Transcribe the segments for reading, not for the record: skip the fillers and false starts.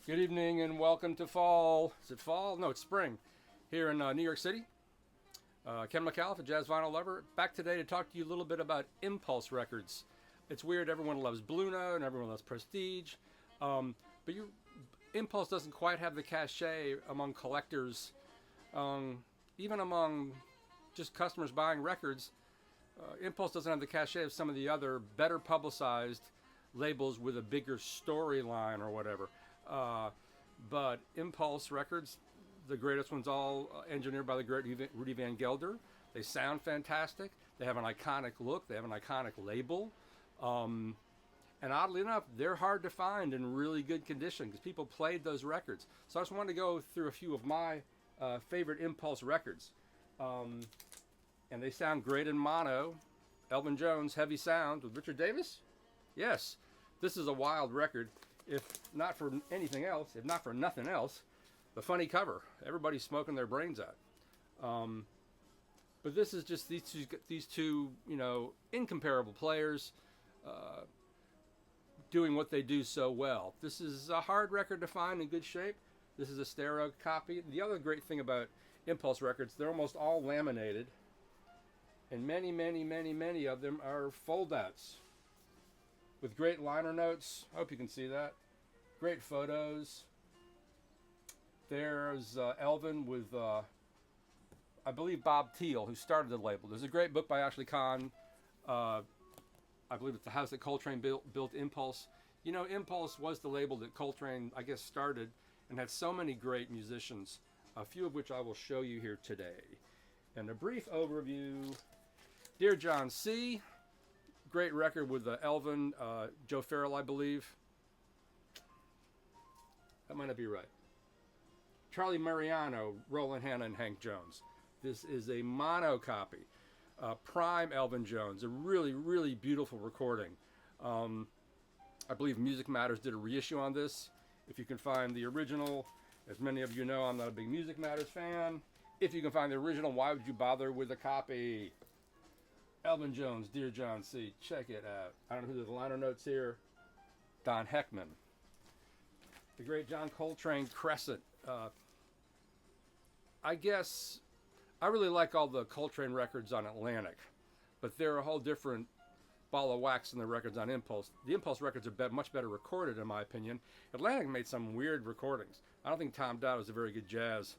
Good evening and welcome to fall. Is it fall? No, it's spring here in New York City. Ken McAuliffe, a jazz vinyl lover, back today to talk to you a little bit about Impulse records. It's weird, everyone loves Blue Note and everyone loves Prestige, but Impulse doesn't quite have the cachet among collectors, even among just customers buying records. Impulse doesn't have the cachet of some of the other better publicized labels with a bigger storyline or whatever. But Impulse records, the greatest ones all engineered by the great Rudy Van Gelder. They sound fantastic. They have an iconic look. They have an iconic label. And oddly enough, they're hard to find in really good condition because people played those records. So I just wanted to go through a few of my favorite Impulse records. And they sound great in mono. Elvin Jones, Heavy Sound with Richard Davis. Yes, this is a wild record. If not for anything else, if not for nothing else, the funny cover. Everybody's smoking their brains out. But this is just these two, incomparable players doing what they do so well. This is a hard record to find in good shape. This is a stereo copy. The other great thing about Impulse records, they're almost all laminated, and many of them are fold-outs with great liner notes. I hope you can see that. Great photos. There's Elvin with, I believe, Bob Thiel, who started the label. There's a great book by Ashley Kahn. I believe it's the house that Coltrane built Impulse. Impulse was the label that Coltrane, I guess, started and had so many great musicians, a few of which I will show you here today. And a brief overview. Dear John C., great record with Elvin, Joe Farrell, I believe. That might not be right. Charlie Mariano, Roland Hanna, and Hank Jones. This is a mono copy. Prime Elvin Jones, a really beautiful recording. I believe Music Matters did a reissue on this. If you can find the original, as many of you know, I'm not a big Music Matters fan. If you can find the original, why would you bother with a copy? Elvin Jones, Dear John C., check it out. I don't know who the liner notes here. Don Heckman. The great John Coltrane, Crescent. I guess I really like all the Coltrane records on Atlantic, but they're a whole different ball of wax than the records on Impulse. The Impulse records are much better recorded, in my opinion. Atlantic made some weird recordings. I don't think Tom Dowd was a very good jazz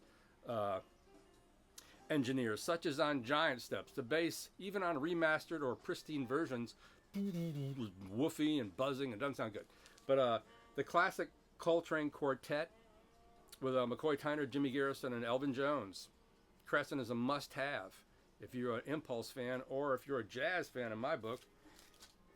engineer, such as on Giant Steps. The bass, even on remastered or pristine versions, was woofy and buzzing and doesn't sound good. But the classic Coltrane Quartet with McCoy Tyner, Jimmy Garrison, and Elvin Jones. Crescent is a must-have if you're an Impulse fan or if you're a jazz fan in my book.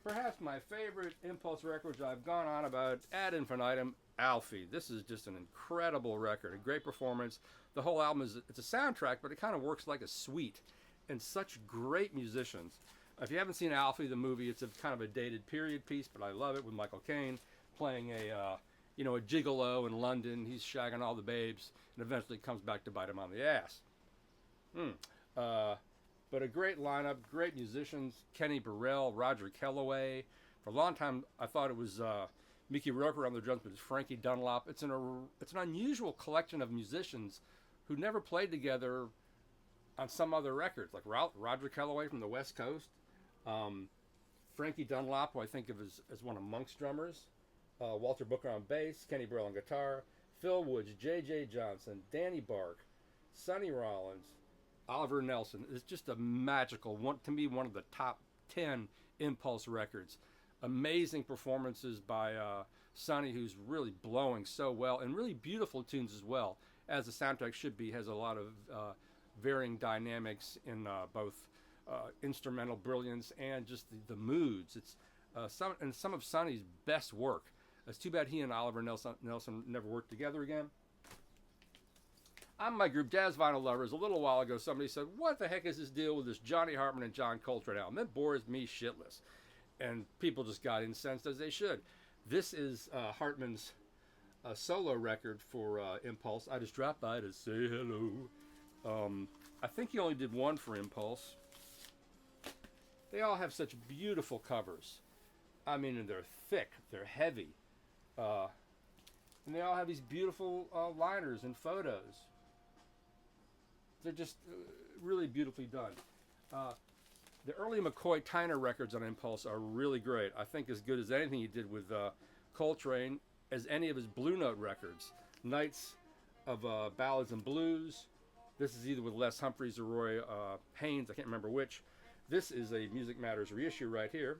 Perhaps my favorite Impulse records I've gone on about ad infinitum, Alfie. This is just an incredible record, a great performance. The whole album it's a soundtrack, but it kind of works like a suite. And such great musicians. If you haven't seen Alfie, the movie, it's a kind of a dated period piece, but I love it, with Michael Caine playing a gigolo in London. He's shagging all the babes, and eventually comes back to bite him on the ass. But a great lineup, great musicians. Kenny Burrell, Roger Kellaway. For a long time, I thought it was Mickey Roker on the drums, but it's Frankie Dunlop. It's an unusual collection of musicians who never played together on some other records, like Roger Kellaway from the West Coast, Frankie Dunlop, who I think of as one of Monk's drummers, Walter Booker on bass, Kenny Burrell on guitar, Phil Woods, J.J. Johnson, Danny Bark, Sonny Rollins, Oliver Nelson. It's just a magical one, to me, one of the top 10 Impulse records. Amazing performances by Sonny, who's really blowing so well, and really beautiful tunes as well, as the soundtrack should be. Has a lot of varying dynamics in both instrumental brilliance and just the moods. It's some of Sonny's best work. It's too bad he and Oliver Nelson never worked together again. On my group, Jazz Vinyl Lovers, a little while ago, somebody said, what the heck is this deal with this Johnny Hartman and John Coltrane album? That bores me shitless. And people just got incensed, as they should. This is Hartman's solo record for Impulse. I just dropped by to say hello. I think he only did one for Impulse. They all have such beautiful covers. I mean, and they're thick, they're heavy. And And they all have these beautiful liners and photos. They're just really beautifully done. The early McCoy Tyner records on Impulse are really great. I think as good as anything he did with Coltrane, as any of his Blue Note records. Nights of Ballads and Blues. This is either with Les Humphries or Roy Haynes. I can't remember which. This is a Music Matters reissue right here.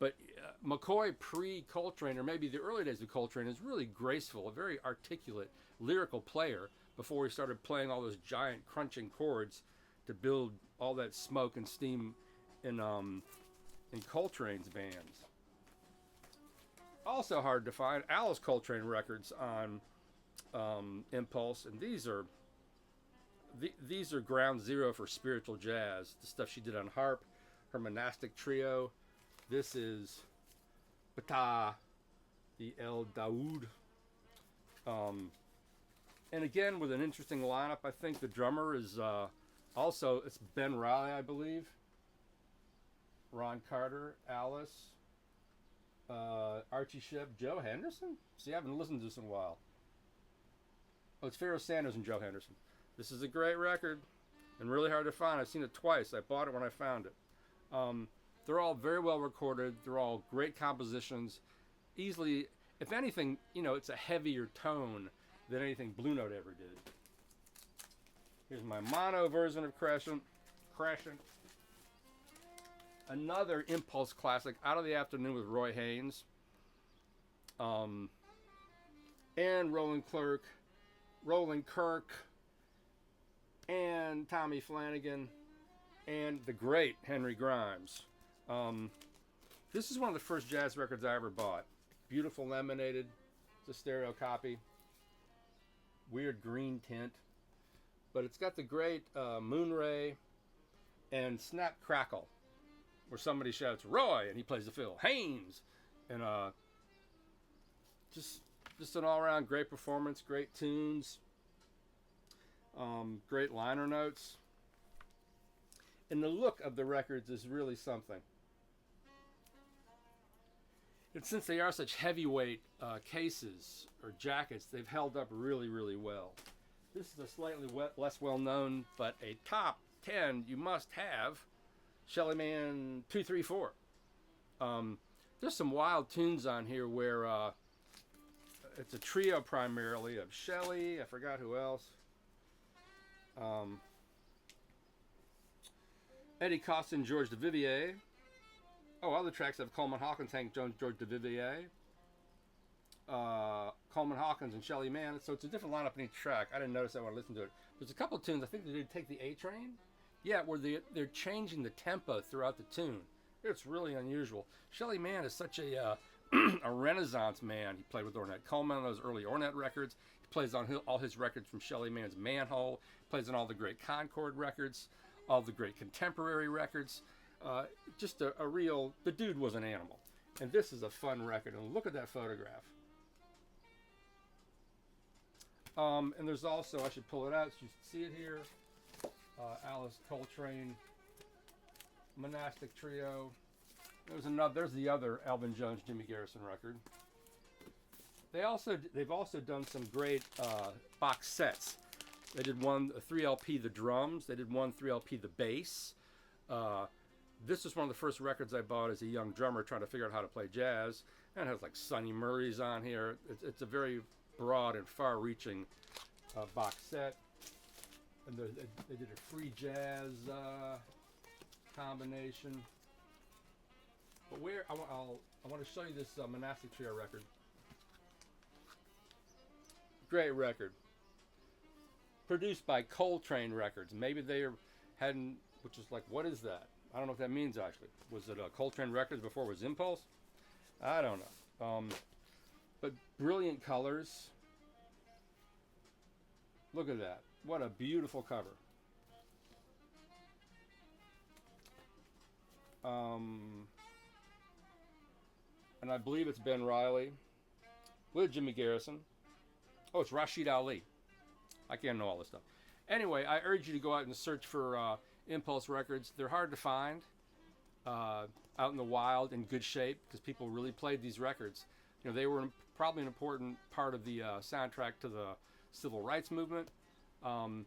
But McCoy pre-Coltrane, or maybe the early days of Coltrane, is really graceful, a very articulate, lyrical player before he started playing all those giant crunching chords to build all that smoke and steam in Coltrane's bands. Also hard to find, Alice Coltrane records on Impulse, and these are ground zero for spiritual jazz. The stuff she did on harp, her monastic trio. This is Bata, the El Daoud. And again, with an interesting lineup, I think the drummer is also, it's Ben Riley, I believe. Ron Carter, Alice, Archie Shep, Joe Henderson? See, I haven't listened to this in a while. Oh, it's Pharoah Sanders and Joe Henderson. This is a great record and really hard to find. I've seen it twice. I bought it when I found it. They're all very well recorded. They're all great compositions. Easily, if anything, it's a heavier tone than anything Blue Note ever did. Here's my mono version of Crashing. Another Impulse classic, Out of the Afternoon with Roy Haynes. And Roland Kirk, and Tommy Flanagan, and the great Henry Grimes. This is one of the first jazz records I ever bought. Beautiful laminated. It's a stereo copy. Weird green tint. But it's got the great Moonray and Snap Crackle, where somebody shouts Roy and he plays the fiddle, Haynes, and just an all-around great performance, great tunes, great liner notes, and the look of the records is really something. And since they are such heavyweight cases or jackets, they've held up really, really well. This is a slightly less well-known, but a top 10 you must have, Shelly Man 234. There's some wild tunes on here where it's a trio primarily of Shelly, I forgot who else, Eddie Costin, George Duvivier. Other tracks have Coleman Hawkins, Hank Jones, George Duvivier, Coleman Hawkins, and Shelly Manne. So it's a different lineup in each track. I didn't notice that when I listened to it. There's a couple of tunes, I think they did Take the A Train. Yeah, where they're changing the tempo throughout the tune. It's really unusual. Shelly Manne is such a a renaissance man. He played with Ornette Coleman on those early Ornette records. He plays on all his records from Shelly Manne's Manhole. He plays on all the great Concord records, all the great contemporary records. Just a real, the dude was an animal. And this is a fun record. And look at that photograph. And there's also, I should pull it out so you can see it here, Alice Coltrane, Monastic Trio. There's the other Elvin Jones, Jimmy Garrison record. They've also done some great box sets. They did one, a 3LP, the drums. They did one 3LP, the bass. This is one of the first records I bought as a young drummer trying to figure out how to play jazz. And it has like Sonny Murray's on here. It's a very broad and far-reaching box set. And they did a free jazz combination. But where I want to show you this Monastic Trio record. Great record. Produced by Coltrane Records. Maybe they hadn't, which is like, what is that? I don't know what that means actually. Was it Coltrane Records before it was Impulse? I don't know. But brilliant colors. Look at that. What a beautiful cover. And I believe it's Ben Riley with Jimmy Garrison. Oh, it's Rashid Ali. I can't know all this stuff. Anyway, I urge you to go out and search for Impulse records. They're hard to find out in the wild in good shape because people really played these records. You know, they were probably an important part of the soundtrack to the civil rights movement, because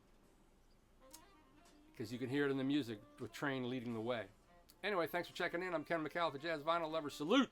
you can hear it in the music with Trane leading the way. Anyway, thanks for checking in. I'm Ken McAuliffe, Jazz Vinyl Lover. Salute!